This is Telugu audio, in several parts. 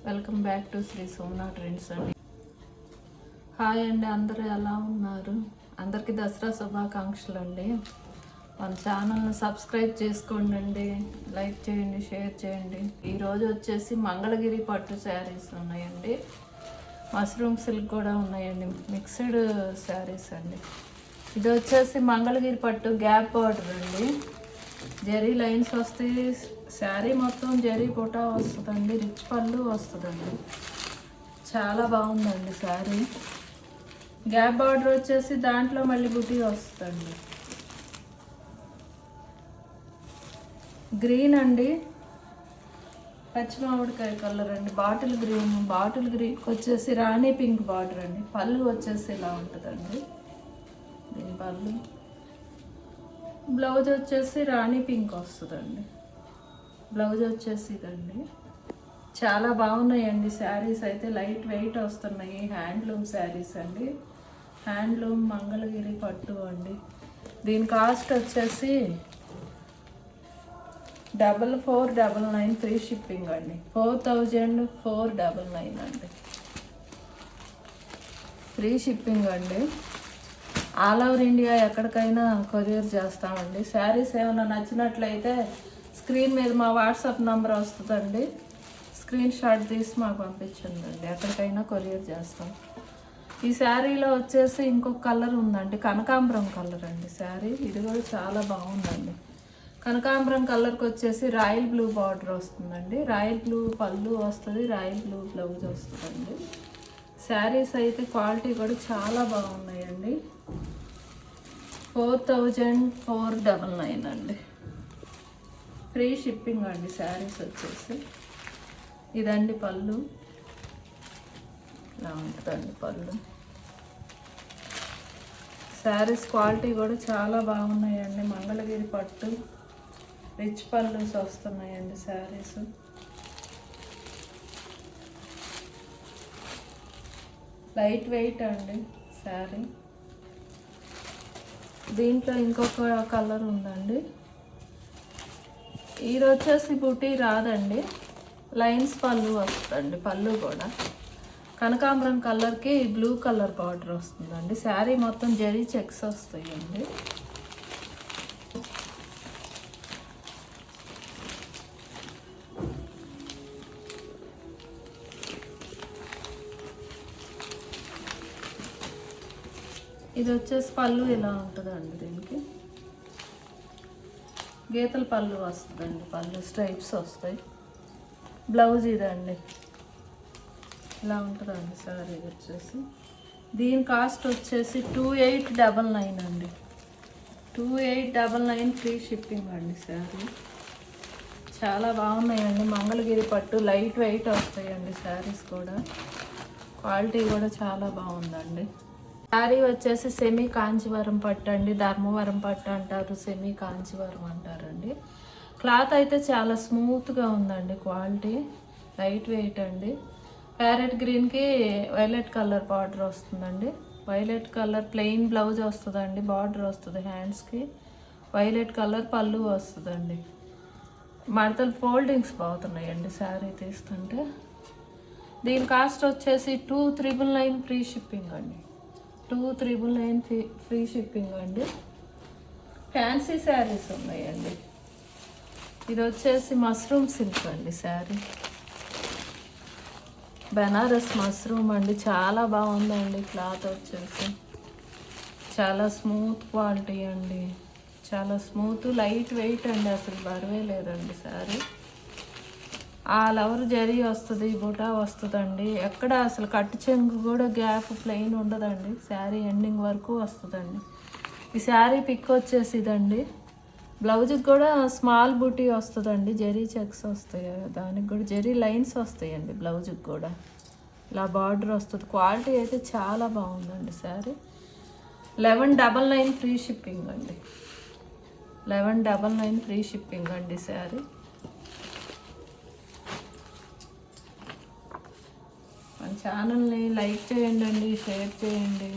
Welcome back to Shri Somana Trends అండి. హాయ్ అండి, అందరూ ఎలా ఉన్నారు? అందరికీ దసరా శుభాకాంక్షలు అండి. మన ఛానల్ని సబ్స్క్రైబ్ చేసుకోండి, లైక్ చేయండి, షేర్ చేయండి. ఈరోజు వచ్చేసి మంగళగిరి పట్టు శారీస్ ఉన్నాయండి, మష్రూమ్ సిల్క్ కూడా ఉన్నాయండి, మిక్స్డ్ శారీస్ అండి. ఇది వచ్చేసి మంగళగిరి పట్టు గ్యాప్ బార్డర్ అండి, జరీ లైన్స్ వస్తాయి, శారీ మొత్తం జరీ బుటా వస్తుందండి, రిచ్ పళ్ళు వస్తుందండి. చాలా బాగుందండి శారీ. గ్యాప్ బార్డర్ వచ్చేసి దాంట్లో మళ్ళీ బుటీ వస్తుందండి. గ్రీన్ అండి, పచ్చి మామిడికాయ కలర్ అండి, బాటిల్ గ్రీన్ వచ్చేసి రాణి పింక్ బార్డర్ అండి. పళ్ళు వచ్చేసి ఇలా ఉంటుందండి, దీని పళ్ళు. బ్లౌజ్ వచ్చేసి రాణి పింక్ వస్తుందండి. బ్లౌజ్ వచ్చేసి ఇదండి. చాలా బాగున్నాయండి శారీస్ అయితే, లైట్ వెయిట్ వస్తున్నాయి. హ్యాండ్లూమ్ శారీస్ అండి, హ్యాండ్లూమ్ మంగళగిరి పట్టు అండి. దీని కాస్ట్ వచ్చేసి 4499 ఫ్రీ షిప్పింగ్ అండి. 4499 అండి, ఫ్రీ షిప్పింగ్ అండి. ఆల్ ఓవర్ ఇండియా ఎక్కడికైనా కొరియర్ చేస్తామండి. శారీస్ ఏమైనా నచ్చినట్లయితే స్క్రీన్ మీద మా వాట్సాప్ నెంబర్ వస్తుందండి, స్క్రీన్ షాట్ తీసి మాకు పంపించండి, ఎక్కడికైనా కొరియర్ చేస్తాం. ఈ శారీలో వచ్చేసి ఇంకొక కలర్ ఉందండి, కనకాంబరం కలర్ అండి శారీ. ఇది కూడా చాలా బాగుందండి. కనకాంబరం కలర్కి వచ్చేసి రాయల్ బ్లూ బార్డర్ వస్తుందండి, రాయల్ బ్లూ పళ్ళు వస్తుంది, రాయల్ బ్లూ బ్లౌజ్ వస్తుందండి. శారీస్ అయితే క్వాలిటీ కూడా చాలా బాగున్నాయండి. 4499 అండి, ఫ్రీ షిప్పింగ్ అండి. శారీస్ వచ్చేసి ఇదండి పళ్ళు, ఇలా ఉంటుందండి పళ్ళు. శారీస్ క్వాలిటీ కూడా చాలా బాగున్నాయండి. మంగళగిరి పట్టు రిచ్ పళ్ళుస్ వస్తున్నాయండి శారీస్. లైట్ వెయిట్ అండి శారీ. దీంట్లో ఇంకొక కలర్ ఉందండి, ఇది వచ్చేసి బుటీ రాదండి, లైన్స్ పళ్ళు వస్తుందండి. పళ్ళు కూడా కనకాంబరం కలర్కి బ్లూ కలర్ బార్డర్ వస్తుందండి. శారీ మొత్తం జరీ చెక్స్ వస్తాయండి. ఇది వచ్చేసి పళ్ళు ఇలా ఉంటుందండి, దీనికి గీతల పళ్ళు వస్తుందండి, పళ్ళు స్ట్రైప్స్ వస్తాయి. బ్లౌజ్ ఇదండి, ఇలా ఉంటుందండి శారీ వచ్చేసి. దీని కాస్ట్ వచ్చేసి 2899 అండి, 2899 ఫ్రీ షిప్పింగ్ అండి శారీ. చాలా బాగున్నాయండి, మంగళగిరి పట్టు లైట్ వెయిట్ వస్తాయండి శారీస్ కూడా. క్వాలిటీ కూడా చాలా బాగుందండి. శారీ వచ్చేసి సెమీ కాంచీవరం పట్టు అండి, ధర్మవరం పట్టు అంటారు, సెమీ కాంచీవరం అంటారండి. క్లాత్ అయితే చాలా స్మూత్గా ఉందండి, క్వాలిటీ లైట్ వెయిట్ అండి. ప్యారెట్ గ్రీన్కి వైలెట్ కలర్ బార్డర్ వస్తుందండి, వైలెట్ కలర్ ప్లెయిన్ బ్లౌజ్ వస్తుందండి, బార్డర్ వస్తుంది హ్యాండ్స్కి, వైలెట్ కలర్ పళ్ళు వస్తుందండి. మడతలు ఫోల్డింగ్స్ బాగుతున్నాయండి శారీ తీస్తుంటే. దీని కాస్ట్ వచ్చేసి 2399 ఫ్రీ షిప్పింగ్ అండి, 2399 ఫ్రీ షిప్పింగ్ అండి. ఫ్యాన్సీ శారీస్ ఉన్నాయండి. ఇది వచ్చేసి మష్రూమ్ సిల్క్ అండి శారీ, బెనారస్ మష్రూమ్ అండి. చాలా బాగుందండి క్లాత్ వచ్చేసి, చాలా స్మూత్ క్వాలిటీ అండి, చాలా స్మూత్ లైట్ వెయిట్ అండి, అసలు బరువే లేదండి శారీ. ఆల్ ఓవర్ జరీ వస్తుంది, బుటా వస్తుందండి. ఎక్కడ అసలు కట్టు చెంగు కూడా గ్యాప్ ప్లెయిన్ ఉండదండి, శారీ ఎండింగ్ వరకు వస్తుందండి. ఈ శారీ పిక్ వచ్చేసి ఇదండి. బ్లౌజ్కి కూడా స్మాల్ బూటీ వస్తుందండి, జరీ చెక్స్ వస్తాయి, దానికి కూడా జరీ లైన్స్ వస్తాయండి. బ్లౌజ్కి కూడా ఇలా బార్డర్ వస్తుంది. క్వాలిటీ అయితే చాలా బాగుందండి శారీ. 1199 ఫ్రీ షిప్పింగ్ అండి, 1199 ఫ్రీ షిప్పింగ్ అండి శారీ. మన ఛానల్ని లైక్ చేయండి, షేర్ చేయండి,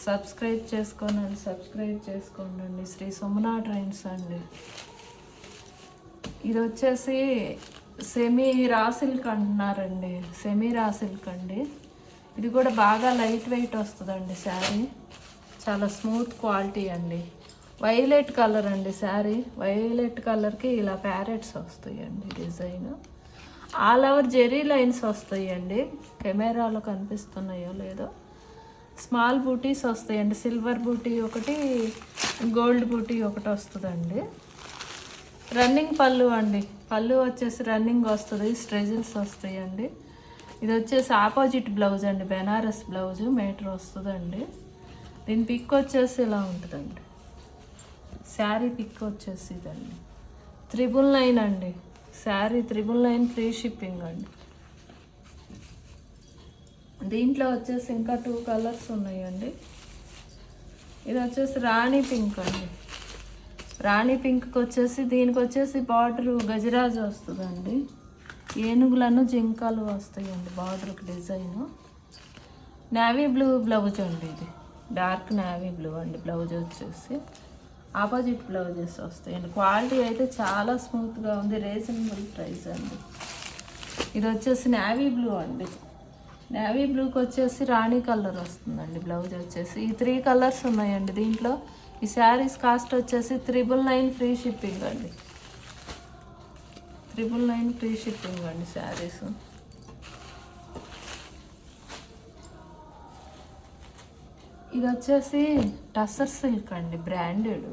సబ్స్క్రైబ్ చేసుకోండి. శ్రీ సోమనా ట్రెండ్స్ అండి. ఇది వచ్చేసి సెమీ రా సిల్క్ అంటున్నారండి, సెమీ రా సిల్క్ అండి. ఇది కూడా బాగా లైట్ వెయిట్ వస్తుందండి శారీ, చాలా స్మూత్ క్వాలిటీ అండి. వైలెట్ కలర్ అండి శారీ, వైలెట్ కలర్కి ఇలా ప్యారెట్స్ వస్తాయండి design. All over zari lines వస్తాయండి, కెమెరాలో కనిపిస్తున్నాయో లేదో. స్మాల్ బూటీస్ వస్తాయండి, సిల్వర్ బూటీ ఒకటి, గోల్డ్ బూటీ ఒకటి వస్తుందండి. రన్నింగ్ పళ్ళు అండి, పళ్ళు వచ్చేసి రన్నింగ్ వస్తుంది, స్ట్రెజిల్స్ వస్తాయండి. ఇది వచ్చేసి ఆపోజిట్ బ్లౌజ్ అండి, బెనారస్ బ్లౌజు మీటర్ వస్తుందండి. దీని పిక్ వచ్చేసి ఇలా ఉంటుందండి, శారీ పిక్ వచ్చేసి ఇదండి. 999 అండి శారీ, 999 ఫ్రీ షిప్పింగ్ అండి. దీంట్లో వచ్చేసి ఇంకా 2 కలర్స్ ఉన్నాయండి. ఇది వచ్చేసి రాణి పింక్ అండి. రాణి పింక్కి వచ్చేసి దీనికి వచ్చేసి బార్డరు గజరాజు వస్తుందండి, ఏనుగులను జింకలు వస్తాయండి బార్డర్కి డిజైను. నేవీ బ్లూ బ్లౌజ్ అండి, ఇది డార్క్ నేవీ బ్లూ అండి. బ్లౌజ్ వచ్చేసి ఆపోజిట్ బ్లౌజెస్ వస్తాయండి. క్వాలిటీ అయితే చాలా స్మూత్గా ఉంది, రీజనబుల్ ప్రైస్ అండి. ఇది వచ్చేసి నేవీ బ్లూ అండి, నేవీ బ్లూకి వచ్చేసి రాణి కలర్ వస్తుందండి బ్లౌజ్ వచ్చేసి. ఈ 3 కలర్స్ ఉన్నాయండి దీంట్లో. ఈ శారీస్ కాస్ట్ వచ్చేసి 999 ఫ్రీ షిప్పింగ్ అండి, 999 ఫ్రీ షిప్పింగ్ అండి శారీస్. ఇది వచ్చేసి టసర్ సిల్క్ అండి, బ్రాండెడ్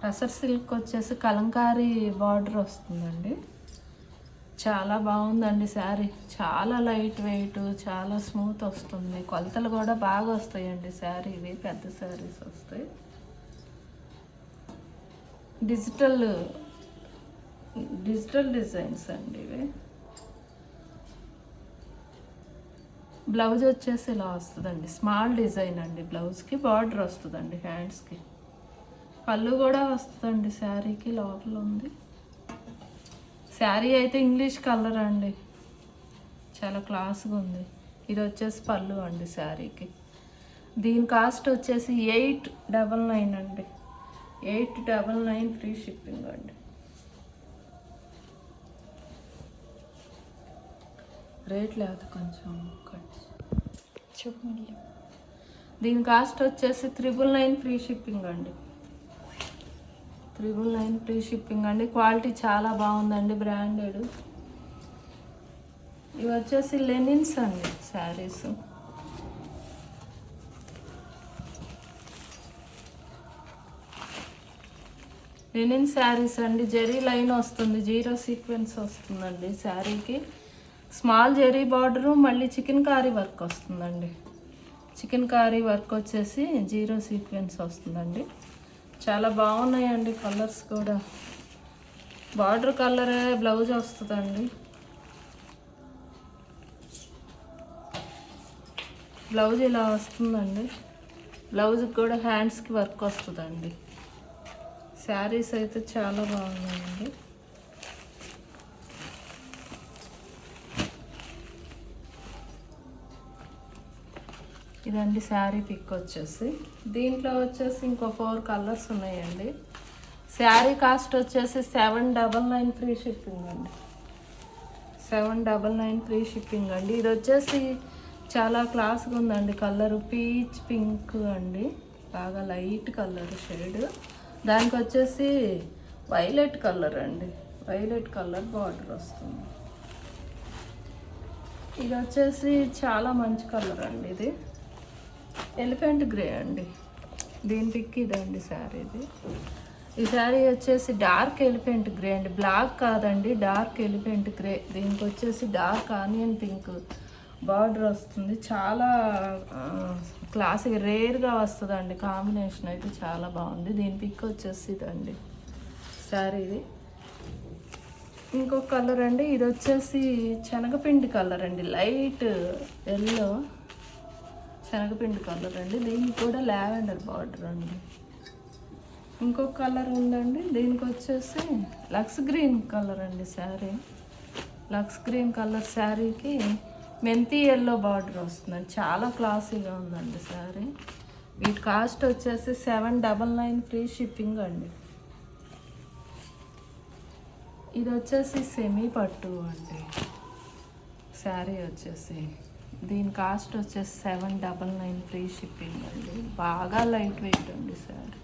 టసర్ సిల్క్ వచ్చేసి కలంకారీ బార్డర్ వస్తుందండి. చాలా బాగుందండి శారీ, చాలా లైట్ వెయిట్, చాలా స్మూత్ వస్తుంది. కొలతలు కూడా బాగా వస్తాయండి శారీ, ఇవి పెద్ద శారీస్ వస్తాయి. డిజిటల్ డిజైన్స్ అండి ఇవి. బ్లౌజ్ వచ్చేసి ఇలా వస్తుందండి, స్మాల్ డిజైన్ అండి. బ్లౌజ్కి బార్డర్ వస్తుందండి, హ్యాండ్స్కి. పళ్ళు కూడా వస్తుందండి శారీకి, లోపల ఉంది. శారీ అయితే ఇంగ్లీష్ కలర్ అండి, చాలా క్లాస్గా ఉంది. ఇది వచ్చేసి పళ్ళు అండి శారీకి. దీని కాస్ట్ వచ్చేసి 899 అండి, 899 ఫ్రీ షిప్పింగ్ అండి. రేట్ లేదు కొంచెం చెప్పండి. దీని కాస్ట్ వచ్చేసి 999 ఫ్రీ షిప్పింగ్ అండి, 999 ఫ్రీ షిప్పింగ్ అండి. క్వాలిటీ చాలా బాగుందండి, బ్రాండెడ్. ఇవి వచ్చేసి లెనిన్స్ అండి శారీస్. లెనిన్ శారీస్ అండి, జెరీ లైన్ వస్తుంది, 0 సీక్వెన్స్ వస్తుందండి శారీకి. స్మాల్ జెరీ బార్డరు, మళ్ళీ చికెన్ కారీ వర్క్ వస్తుందండి. చికెన్ కారీ వర్క్ వచ్చేసి 0 సీక్వెన్స్ వస్తుందండి. చాలా బాగున్నాయండి కలర్స్ కూడా. బార్డర్ కలరే బ్లౌజ్ వస్తుందండి. బ్లౌజ్ ఇలా వస్తుందండి, బ్లౌజ్కి కూడా హ్యాండ్స్కి వర్క్ వస్తుందండి. శారీస్ అయితే చాలా బాగున్నాయండి. ఇదండి శారీ పిక్ వచ్చేసి. దీంట్లో వచ్చేసి ఇంకో 4 కలర్స్ ఉన్నాయండి. శారీ కాస్ట్ వచ్చేసి 799 ఫ్రీ షిప్పింగ్ అండి, 799 ఫ్రీ షిప్పింగ్ అండి. ఇది వచ్చేసి చాలా క్లాస్గా ఉందండి కలరు, పీచ్ పింక్ అండి, బాగా లైట్ కలర్ షేడ్. దానికి వచ్చేసి వైలెట్ కలర్ అండి, వైలెట్ కలర్ బార్డర్ వస్తుంది. ఇది వచ్చేసి చాలా మంచి కలర్ అండి, ఇది ఎలిఫెంట్ గ్రే అండి. దీని పిక్ ఇదండి శారీది. ఈ శారీ వచ్చేసి డార్క్ ఎలిఫెంట్ గ్రే అండి, బ్లాక్ కాదండి, డార్క్ ఎలిఫెంట్ గ్రే. దీనికి వచ్చేసి డార్క్ ఆనియన్ పింక్ బార్డర్ వస్తుంది. చాలా క్లాసిక్ రేర్గా వస్తుందండి, కాంబినేషన్ అయితే చాలా బాగుంది. దీని పిక్ వచ్చేసి ఇదండి శారీది. ఇంకొక కలర్ అండి, ఇది వచ్చేసి శనగపిండి కలర్ అండి, లైట్ ఎల్లో శనగపిండి కలర్ అండి. దీనికి కూడా లావెండర్ బార్డర్ అండి. ఇంకొక కలర్ ఉందండి, దీనికి వచ్చేసి లక్స్ గ్రీన్ కలర్ అండి శారీ. లక్స్ గ్రీన్ కలర్ శారీకి మెంతి ఎల్లో బార్డర్ వస్తుందండి, చాలా క్లాసీగా ఉందండి శారీ. వీటి కాస్ట్ వచ్చేసి 799 ఫ్రీ షిప్పింగ్ అండి. ఇది వచ్చేసి సెమీ పట్టు అండి. శారీ వచ్చేసి దీని కాస్ట్ వచ్చేసి 799 ఫ్రీ షిప్పింగ్ అండి. బాగా లైట్ వెయిట్ అండి శారీ.